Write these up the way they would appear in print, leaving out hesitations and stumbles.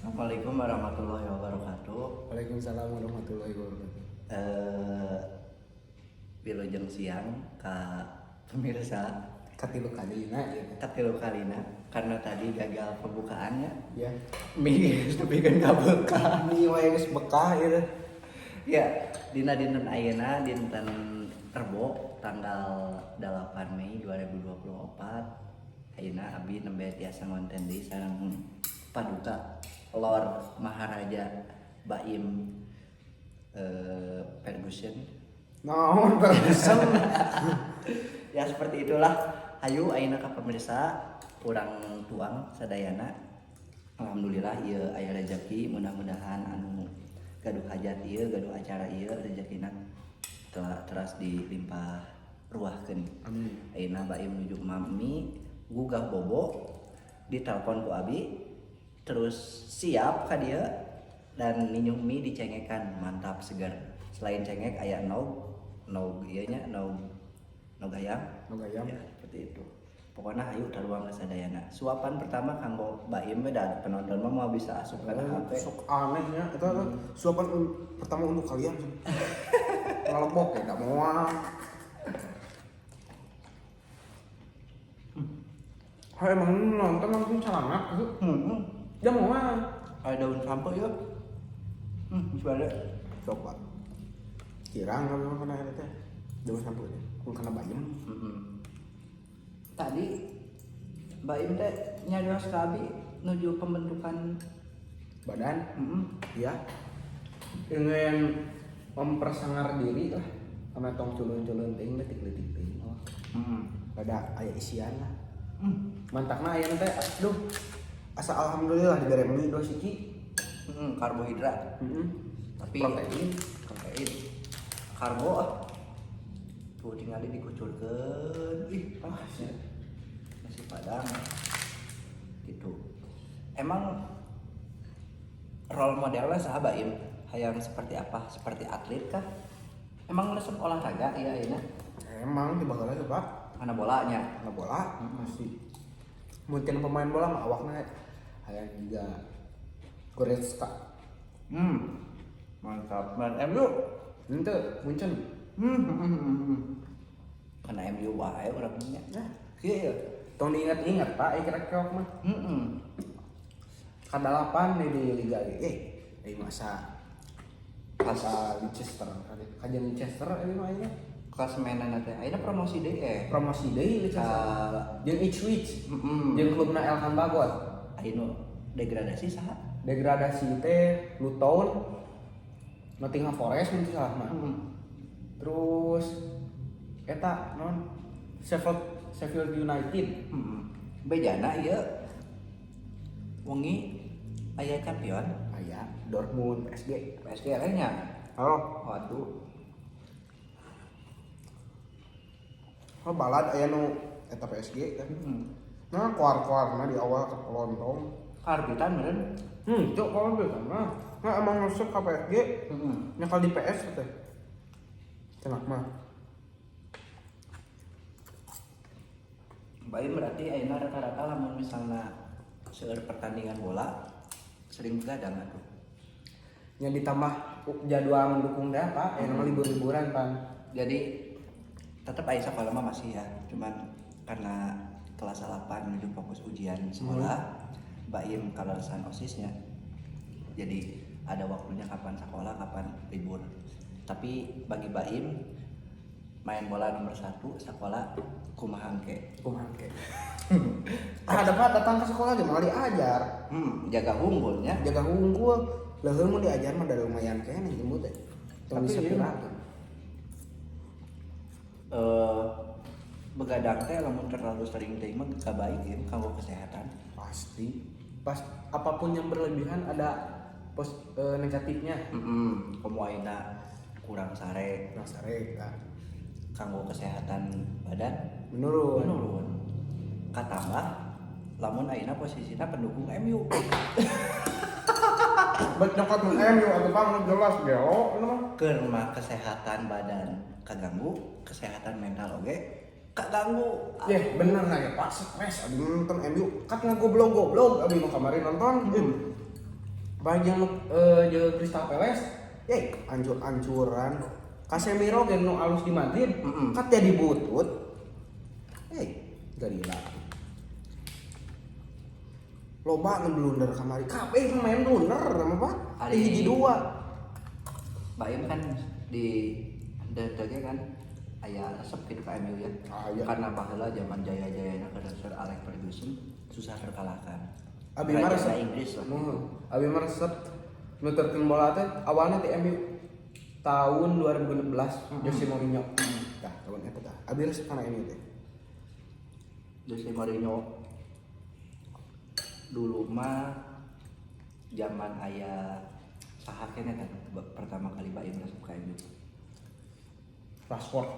Assalamualaikum warahmatullahi wabarakatuh. Waalaikumsalam warahmatullahi wabarakatuh. Wilujeng siang ka pemirsa Katilu kalina ya. katilu kalina karena tadi gagal pembukaannya. Ya. Mie tapi kan gak bekah. Ini wae geus bekah ieu. Ya, dina dinten ayeuna dinten Rebo tanggal 8 Mei 2024. Ayeuna abdi nembe tiasa ngonten deui sareng Paduka Lord Maharaja Baim Ferguson. Naon Ferguson? Ya seperti itulah. Hayu ayeuna ka pemirsa urang tuang sadayana. Alhamdulillah ieu aya rezeki, mudah-mudahan anu gaduh hajat ieu, gaduh acara ieu rezekina telah teras dilimpah ruahkeun. Amin. Ayeuna Baim nuju mami gugah bobo ditelepon ku abi terus siap ka dieu dan ninyuh mie dicengekan mantap segar. Selain cengek aya nog ieu nya nog ayam. Nog ayam. Ya, seperti itu. Pokoknya ayo taruang sadayana. Suapan pertama kanggo Baim beda penonton mah mau bisa asup kana HP. Sok anehnya eta suapan pertama untuk kalian. Ngalebok ya enggak moal. Hai emang nonton langsung celana itu. Dia moal. Ada daun sampo yuk. Bisa ada. Coba. Kirang kalau kena eta teh. Daun sampo teh. Kun kana bayem. Tadi Baim teh nyarios ka abi nuju pembentukan Badan. heeh. Iya. Ingin mempersangar diri lah sama tong culun-culun ting letik-letik ting. Oh. Pada aya isian lah. Mantakna aya teh aduh. Asa alhamdulillah dibere mie 2 siki. Karbohidrat. Tapi Protein. Karbo tuh tinggal dikucurkeun. Ih, nasi padang. Gitu. Emang role modelnya saha Baim? Hayang seperti apa? Seperti atlet kah? Emang resep olahraga iya ini? Emang di bakal aja Pak. Mana bolanya? Mana bola masih. Mungkin pemain bola mah awakna aya juga Goretzka. Mantap. Man MU. Henteu muncul. Karena MU wae orangnya. Nah, kieu ya. Tong diingat-ingat Pak, kira-kira mah. Kadalapan nih di liga ini masa Leicester kajian Leicester ini mah ini Klasemenan teh ayeuna promosi deui promosi deui Leicester jeung Ipswich jeung klubna Elkan Bagot ayeuna degradasi saha degradasi teh Luton Nottingham Forest mun salah mah terus eta non Sheffield United bejana ieu wengi aya champion aya Dortmund PSG nya. halo Waduh. balad aya nu eta PSG kan nah keluar-keluarna di awal ke lontong Karbitan meureun. cok kalau gitu nah emang masuk ke PSG nyakal di PS teh cenah mah Baim berarti ayeuna rata-rata lamun misalna seueur pertandingan bola sering begadang atuh. yang ditambah jadwal mendukung dah Pak yang libur-liburan Pan Jadi tetap aya sekolah mah masih ya, cuman karena kelas 8 menuju fokus ujian sekolah, Baim kalarasan OSISnya. Jadi ada waktunya kapan sekolah, kapan libur. Tapi bagi Baim main bola nomor 1 sekolah kumaha engke. ada Pak datang ke sekolah dia malah diajar Jaga unggulnya. jaga unggul leuheung mun diajar mah dari lumayan kene jemput teh Tapi begadang teh lamun terlalu sering teh mah gak baik ya kanggo kesehatan. pasti pas apapun yang berlebihan ada negatifnya Komo ayeuna kurang sare kan kanggo kesehatan badan menurun katambah lamun ayeuna posisina pendukung MU. bet nyokot mun MU atuh Bang jelas gelo itu mah Keur mah kesehatan badan kaganggu, kesehatan mental oge kaganggu. bener nah ya Pak stres abi nonton MU kat ngagoblog abi mah kemarin nonton Panjang jeung Crystal Palace, hancur-hancuran. Casemiro ge nu alus di Madrid, kat jadi butut. Gila. Loba nu blunder kamari. Kabeh pemain blunder sama Pak. Di hiji dua. Baim kan di DTG kan aya resep gitu ka MU ya. Karena baheula zaman jaya-jayana ke Sir Alex Ferguson susah terkalahkan. Abi mah resep Inggris lah. Abi mah resep nuturkeun bola teh awalna ti MU tahun 2016 Jose Mourinho. Tah, tahun eta tah. Abi resep kana MU teh. Jose Mourinho dulu mah zaman aya saha keneh kan pertama kali Baim masuk ke MU. Rashford.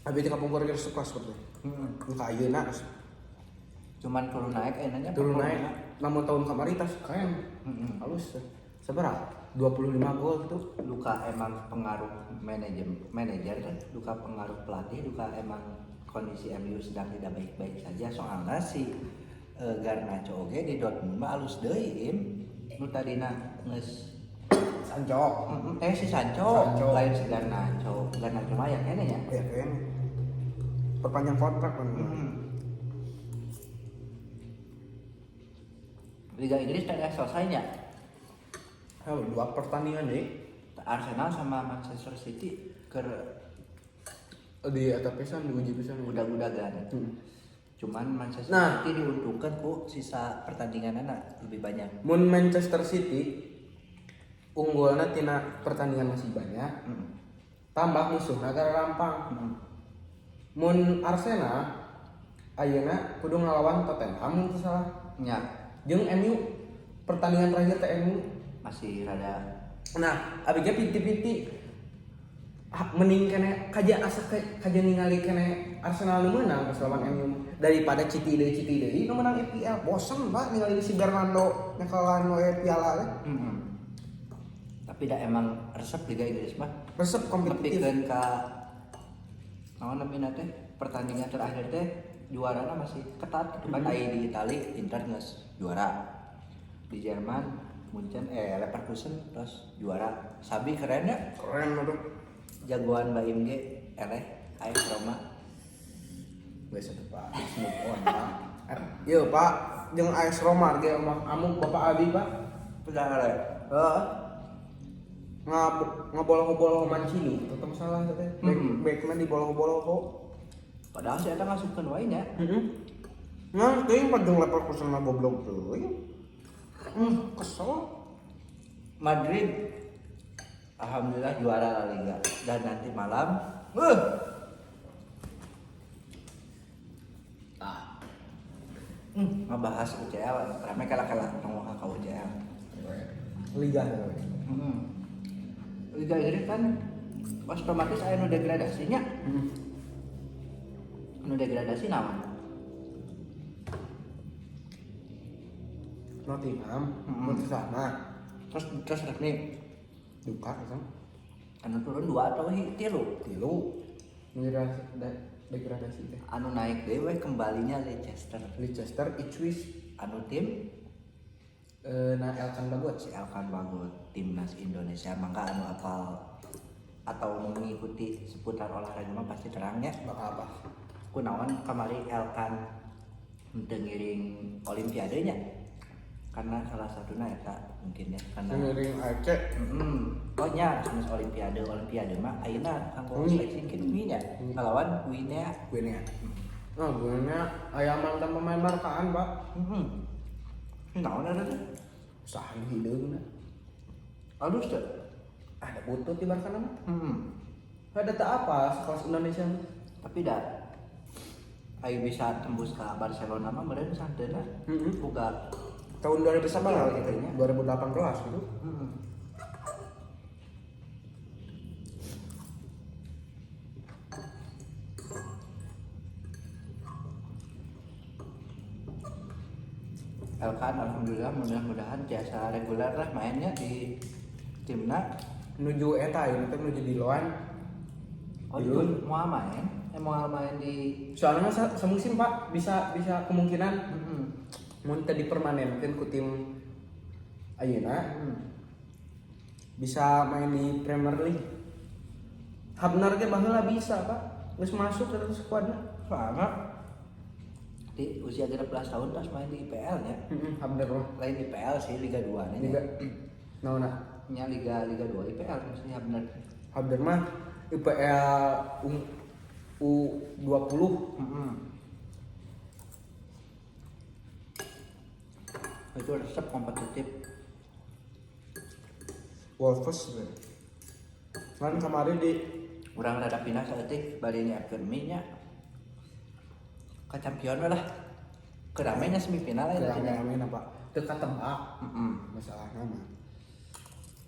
Abi teh kapungkur ge resep Rashford teh. Ka ayeuna Cuman turun naik enaknya turun naik. Namun tahun kamari tas keren. Halus. Sabaraha? 25 gol tuh. Duka emang pengaruh manajer kan, duka pengaruh pelatih, duka emang kondisi MU sedang tidak baik-baik saja. Soalnya si Garnacho oge di Dortmund mah alus deui nu tadina geus Sancho. Si Sancho lain si Garnacho. Garnacho mah ya kene nya. Ya kene. Perpanjang kontrak kan. Liga Inggris tengah selesainya. Halo, 2 pertandingan deh. Arsenal sama Manchester City ke Di eta pisan diuji pisan udah-udahan. Cuman Manchester City diuntungkan ku sisa pertandinganna lebih banyak. Mun Manchester City unggulna tina pertandingan masih banyak. Tambah musuhna gara rampang. Mun Arsenal ayeuna kudu ngalawan Tottenham mun salah. Nya Jeung MU pertandingan terakhir teh MU masih rada. Nah, abis piti-piti mending kene kaja ningali kene Arsenal nu meunang pas lawan MU daripada citi deui nu menang EPL. Bosen Pak ningali si Bernardo nyekalan we piala teh. Tapi dah emang resep Liga Inggris mah. Resep kompetitif. Nepikeun ka naon namina teh pertandingan terakhir teh juarana masih ketat gitu kan. Aya di Itali Inter geus juara. Di Jerman Munchen Leverkusen terus juara. Sabi keren ya. Keren tuh. Jagoan Baim ge eleh AS Roma. Geus atuh Pak. Move on Pak. Ieu Pak, jeung AS Roma ge amuk Bapak Abi Pak. Udah eleh. Ngaboloh-boloh Mancini, tetep salah teh. Backman diboloh-boloh kok. Padahal si eta ngasupkeun wae nya. Nah, teuing padung Leverkusen mah goblok teuing. Kesel. Madrid alhamdulillah juara La Liga dan nanti malam ngebahas UCL rame kala-kala ngomong ka UCL. Liga. Liga Inggris kan otomatis aya nu degradasinya. Nu degradasi naon? Nottingham, sana. Terus resmi Duka kan. anu turun 2 atau 3? Tilu. Degradasi teh. Anu naik dewe kembalinya Leicester Ipswich, anu tim Elkan Bagot. si Elkan Bagot timnas Indonesia. Mangga anu apal atau mengikuti seputar olahraga mah pasti terangnya Bakal apa? kunaon kamari Elkan teu ngiring olimpiadenya karena salah satunya eta mungkin ya karena Ngiring Aceh. Oh nya jenis olimpiade mah ayeuna kanggo seleksi kieu nya ngalawan Guinea. Nah, Guinea aya mantan pemain Barkaan, Pak. Naon ada teh? Saha hideungna. Alus teh. Ada butut di Barkaan mah. Ada tak apa sekelas Indonesia. Tapi dah ayo bisa tembus ke Barcelona mah meureun santeuna. Boga Tahun 2019 gitu ya. 2018 gitu. Elkan alhamdulillah mudah-mudahan biasa reguler lah mainnya di timnas. Menuju eta ieu teh menuju di Loan. Oh itu mau main? Mau main di Soalnya semusim Pak bisa kemungkinan mun teh dipermanenkeun ku tim ayeuna bisa main di Premier League. Habnar ge baheula bisa, Pak. Geus masuk ke skuadna. Soalnya di usia 13 tahun pas main di IPL nya. Habnar mah. Lain IPL sih Liga 2 nya. Liga naonna? Nya Liga 2 IPL maksudnya bener. Habnar mah IPL U20. Itu resep kompetitif. Wolves kan kemarin di Urang rada pindah saeutik bari ini akademi nya. Ka champion lah. Keramainya semifinal ya rame-rame apa teu katebak masalahna mah.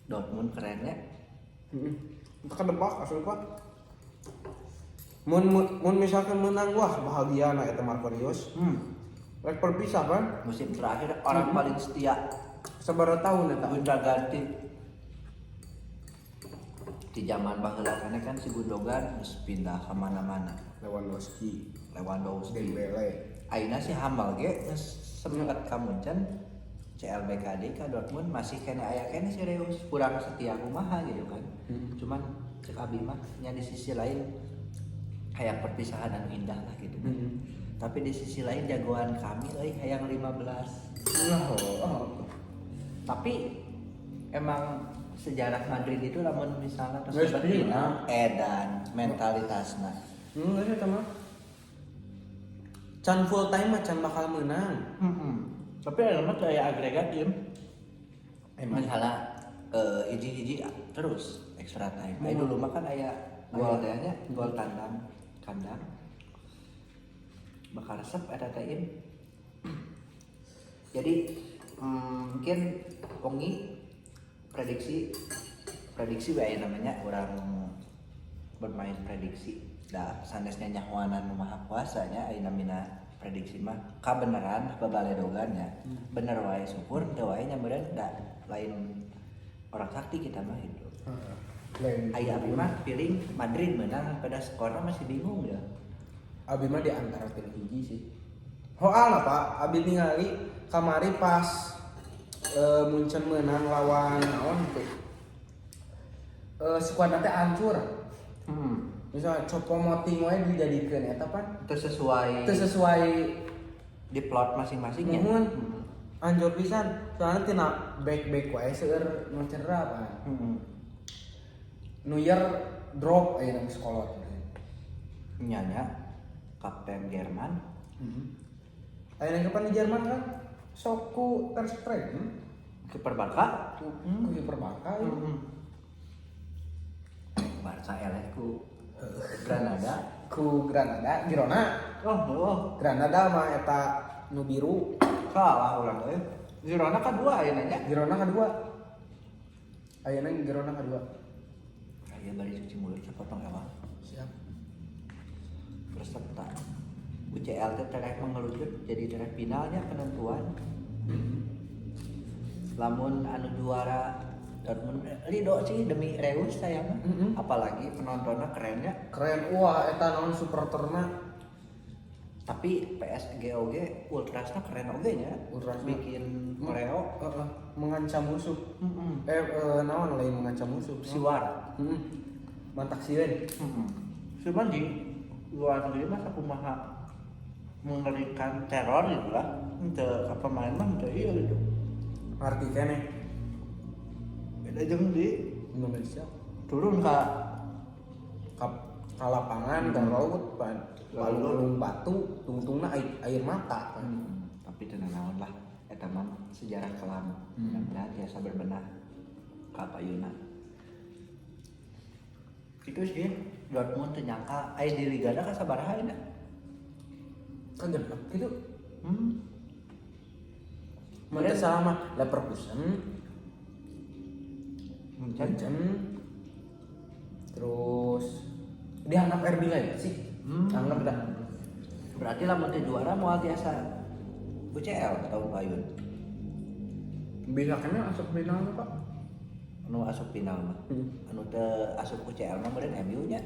Dortmund kerennya. Teu katebak asli Pak. Mun misalkan menang wah bahagia na eta Marquinhos. Rek perpisah kan Musim terakhir orang paling setia sabaraha tahun eta. Gonta ganti di zaman baheula kan si Gundogan geus pindah ke mana-mana. Lewandowski, Dembele. Ayeuna si Hamal ge geus sempat ka Munchen CLBKD ka Dortmund masih kene aya kene si Reus kurang setia kumaha gitu kan. Cuman cek abi mah nya di sisi lain kayak perpisahan anu indah lah gitu. Tapi di sisi lain jagoan kami hayang 15. Tapi emang sejarah Madrid itu lamun misalnya pas final edan mentalitasna. Eta mah. Can full time mah can bakal menang. Tapi emang kayak agregat game. Misalnya hiji-hiji terus extra time. Dulu mah kan aya gol nya gol kandang. Bakal resep ada tain. Jadi mungkin Ongi prediksi wae namanya orang bermain prediksi. Da sanesnya nyahuanan maha kuasanya ayeuna mina prediksi mah kabeneran babaledogan nya. Bener wae syukur teu wae nya meureun da lain orang sakti kita mah itu. Aya abi mah feeling Madrid menang pada skornya masih bingung ya. Abi mah di antara tim hiji sih. Hoal Pak, abi ningali kamari pas Munchen menang lawan naon tuh. Skuadna teh hancur. Misalnya Choupo-Moting wae dijadikeun eta pan Teu sesuai di plot masing-masingnya. Hancur pisan. Soalnya tina back wae seueur nu cedera pan. Neuer drop ayeuna geus kolot. Nyanya kapten Jerman. Ayeuna kapan di Jerman kan? Soku Ter Stegen. Kiper Barca. Kiper Barca. Barca eleh ku Granada. Girona. Oh. Granada mah eta nu biru. Salah ulang euy. Girona kadua ayeuna nya. Girona kedua. Ayeuna Girona kedua. Aya bari cuci mulut sapotong ewa. Siap. Peserta UCL teh terek mengelucut jadi terek finalnya penentuan. Lamun anu juara Dortmund Lido sih demi Reus saya mah. Apalagi penontonnya kerennya. Keren wah eta naon supporterna. Tapi PSG oge ultrasna keren oge nya. Ultrasna bikin koreo mengancam musuh. Naon lain mengancam musuh. Siwar. Mantak sieun. Cuman di luar negeri mah sakumaha mengerikan teror gitu lah. Untuk pemain mah untuk iya gitu. Arti kene Beda jeung di Indonesia turun ka lapangan ke laut pan balung batu tungtungna air mata kan. Tapi teu naon lah eta mah sejarah kelam. Mudah-mudahan biasa berbenah ka payuna. Itu sih Dortmund teu nyangka aya di Liga da ka sabaraha ayeuna. Kaget gitu. Mereka sama Leverkusen, Munchen, terus dia anak RB Leipzig, anggap dah. Berarti lamun teu juara moal biasa UCL atau Bayern. Bisa kena masuk final Pak. Anu asup final mah. Anu teu asup UCL mah meureun MU nya.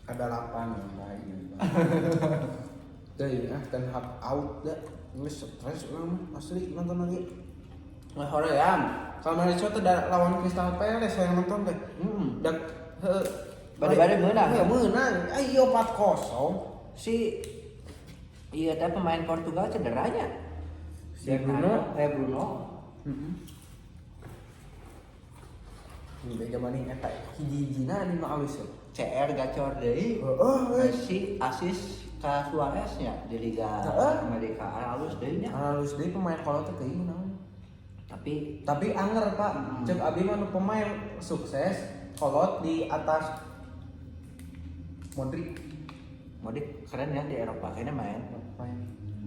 Ada 8 yang lain. Jadi Ten Hag out dah. Ini stres orang asli nonton lagi. Nah, hoream. Kalau Malaysia tuh lawan Crystal Palace saya nonton teh. Dak Bade-bade menang. Ya menang. Ayo 4-0. Si iya teh pemain Portugal cederanya. Si Bruno. Bruno. Ini zaman ini eta hiji-hijina di mah awis. CR gacor deui. Messi asis ka Suarez nya di Liga Amerika. Halus deui nya. Halus deui pemain kolot teh teuing naon. Tapi anger Pak. Cek abi mah pemain sukses kolot di atas Modric keren ya di Eropa kayaknya main.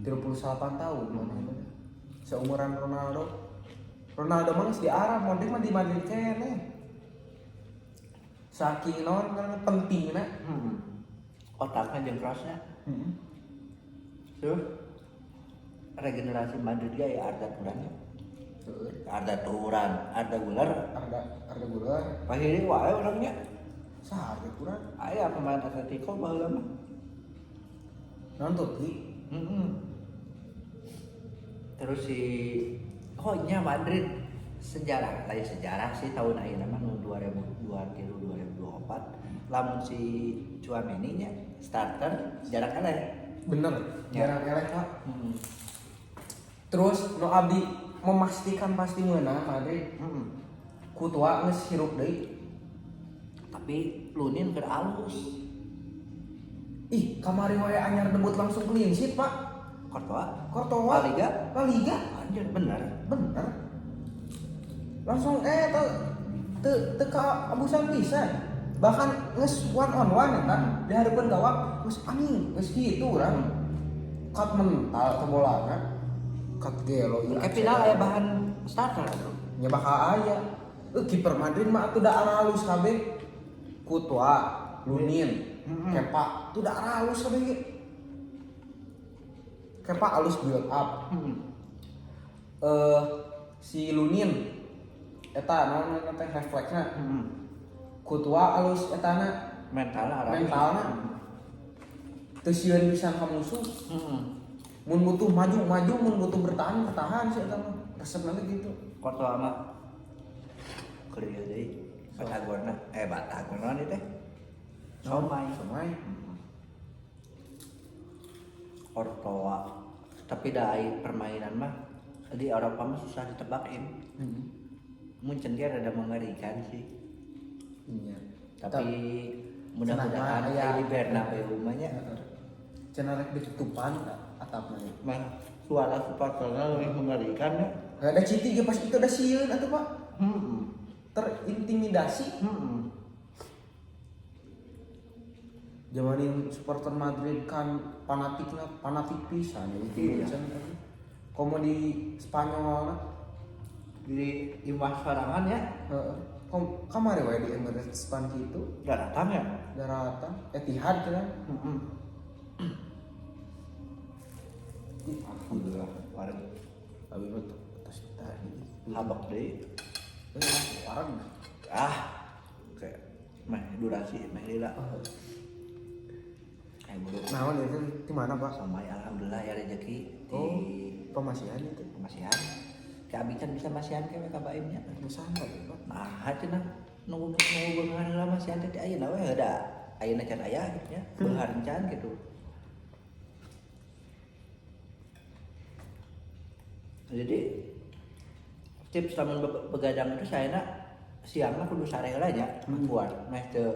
38 tahun mana seumuran Ronaldo mah geus di Arab, Modric mah di Madrid kene. Saking naon karena pentingna. Otaknya jeung crossnya. Terus regenerasi Madrid ya Arda Güler. Arda Güler. Pahiri wae orangnya. Saha Arda Güler? Aya pemain Atletico baheula mah. Naon Turki? Terus nya Madrid sejarah sih tahun ayeuna mah 2023-2024 lamun si Tchouaméni nya starter jarang eleh. Bener, Ya. jarang eleh Pak. Terus no abdi memastikan pasti menang Madrid. Kutua geus hirup deui. Tapi Lunin keur alus. Ih, kamari wae anyar debut langsung clean sheet, Pak. Courtois. La Liga. Anjir bener. Langsung teu ka abusan pisan. Bahkan geus one on one eta di hareupeun gawang geus anjing, geus kitu urang. Cut mental ke bolana. Cut gelo ieu. Final aya bahan starter atuh. Nya bakal aya. Kiper Madrid mah atuh da halus kabeh. Courtois, Lunin, Kepa tuh da halus kabeh ge. Kepa halus build up. Si Lunin eta naon teh refleksna. Courtois halus etana mentalna. Teu sieun pisan ka musuh. Mun butuh maju, mun butuh bertahan sih eta mah. Resepna gitu. Courtois mah keur deui. Batagorna ini teh. Somai. Courtois. Tapi da permainan mah di Eropa mah susah ditebakin. Mungkin dia rada mengerikan sih. Iya. Tapi mudah-mudahan aya di Bernabeu mah nya cenah rek ditutupan atapna. mah suara supporternya lebih mengerikan ya. Ada citi ge pas itu ada sieun atuh Pak. Terintimidasi. Jamanin supporter Madrid kan fanatik pisan Iya. Komo di Spanyol Di imbas serangan ya. kamari wae di Emirates Span kitu Gak datang ya. daratan Etihad kan. Alhamdulillah. Warung Abi mah tos tadi habak deui. warang. Kayak durasi lila. Buru. Naon itu di mana Pak? Samai alhamdulillah ya rezeki di Pemasihan itu. pemasihan. Kayak abi can bisa masihan ke ka baimnya. Sama Pak. Nah, cenah nunggu beungar heula masihan teh ayeuna we heuda. Ayeuna can aya gitu nya. Beungar can gitu. Jadi tips lamun begadang itu saya siangna kudu sare heula nya buat meh teu.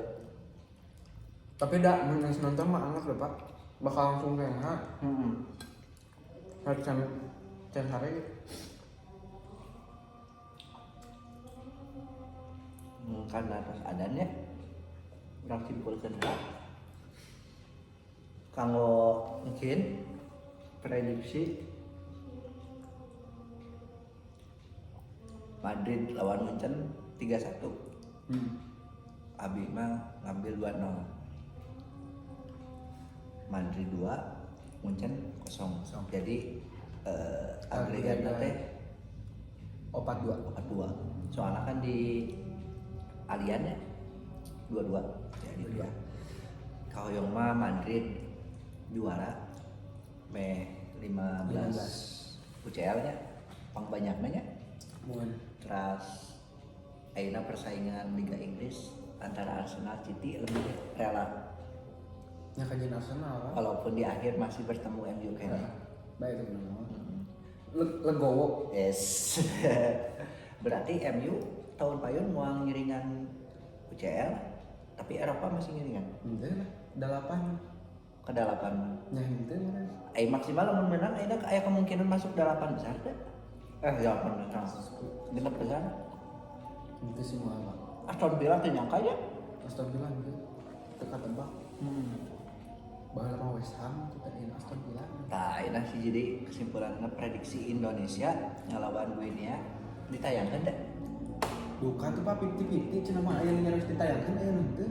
Tapi dak mun nonton mah anget lho Pak. Bakal langsung sehat. Can hari Karena atas adannya urang simpulkeun heula. Kanggo mungkin prediksi Madrid lawan Munchen 3-1. Abi mah ngambil 2-0. Madrid 2, Munchen 0. Jadi agregatnya teh 4-2. 4-2. Soalnya kan di Allianz ya 2-2. Jadi ya. Kalau yang mah Madrid juara, 15 UCL nya pang banyaknya nya. Mun Terus ayeuna persaingan Liga Inggris antara Arsenal City lebih rela nya kajian Arsenal kan. walaupun di akhir masih bertemu MU kayaknya. Baik itu benar. Legowo. Yes. Berarti MU tahun payun mau ngiringan UCL tapi Eropa masih ngiringan Henteu lah, 8. ke 8. Nya henteu mah. Maksimal lamun menang aya kemungkinan masuk 8 besar teh. 8 besar. 6 besar. Henteu semua Pak. Aston Villa teh nyangka ya. Aston Villa henteu. Teka tebak. Baheula mah West Ham kita di Aston Villa. Nah, ini sih jadi kesimpulannya prediksi Indonesia ngelawan Guinea ditayangkan deh. Duka tuh Pak 50-50 cenah mah aya nu nyaris ditayangkeun aya nu henteu.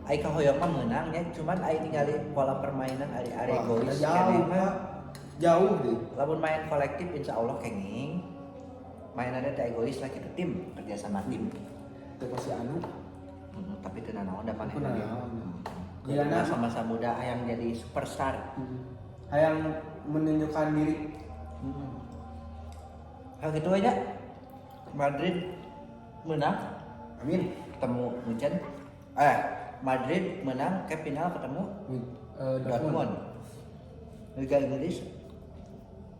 Ai kahoyong mah menang ya, cuman ai ningali pola permainan ari egois jauh Pak. Jauh deh. Lamun main kolektif insya Allah kenging. Mainannya teh egois lah kita tim, kerja sama tim. Teu pasti anu. Tapi teu naon dapat Teu naon. Karena sama-sama muda yang jadi superstar. Hayang menunjukkan diri. Hal gitu aja. Madrid menang Amin. ketemu Munchen. Madrid menang ke final ketemu Dortmund. Liga Inggris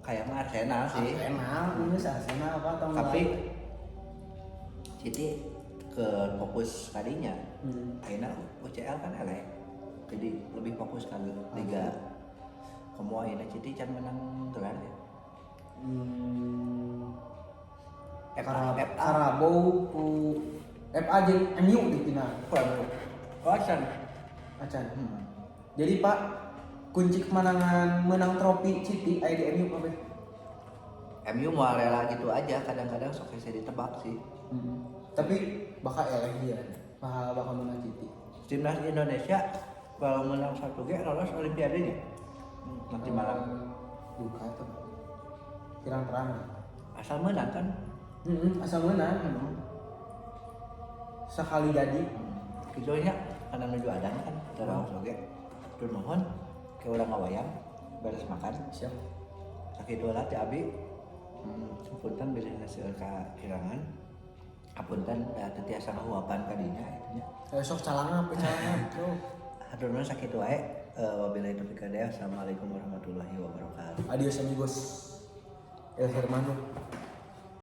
kayak mah Arsenal sih. Arsenal apa tahun Tapi lalu. City ke fokus tadinya. Akhirnya UCL kan elek. Jadi lebih fokus ke Liga. Kamu akhirnya City can menang gelar ya. Karabau ku FA jeung MU di final. Acan. Acan. Jadi Pak, kunci kemenangan menang trofi City aya di MU apa? MU mau rela gitu aja, kadang-kadang sok saya ditebak sih. Tapi bakal eleh dia. Bakal menang City. Timnas Indonesia kalau menang 1 game lolos Olimpiade nya. Nanti malam. Duka tuh. Terang-terang. Asal menang kan. Asal menang. Sekali jadi. Kidonya karena menuju adanya kan terus oke. Tur mohon ke urang ngawayang beres makan. Siap. Sakitu lah ti abi. Punten bilih hasil kirangan. Apunten da teu tiasa ngahuapan ka dinya nya. Sok calanga apa calanga. Hatur nuhun sakitu wae. Wabillahi taufiq wal hidayah. Assalamualaikum warahmatullahi wabarakatuh. Adios amigos. El Hermano.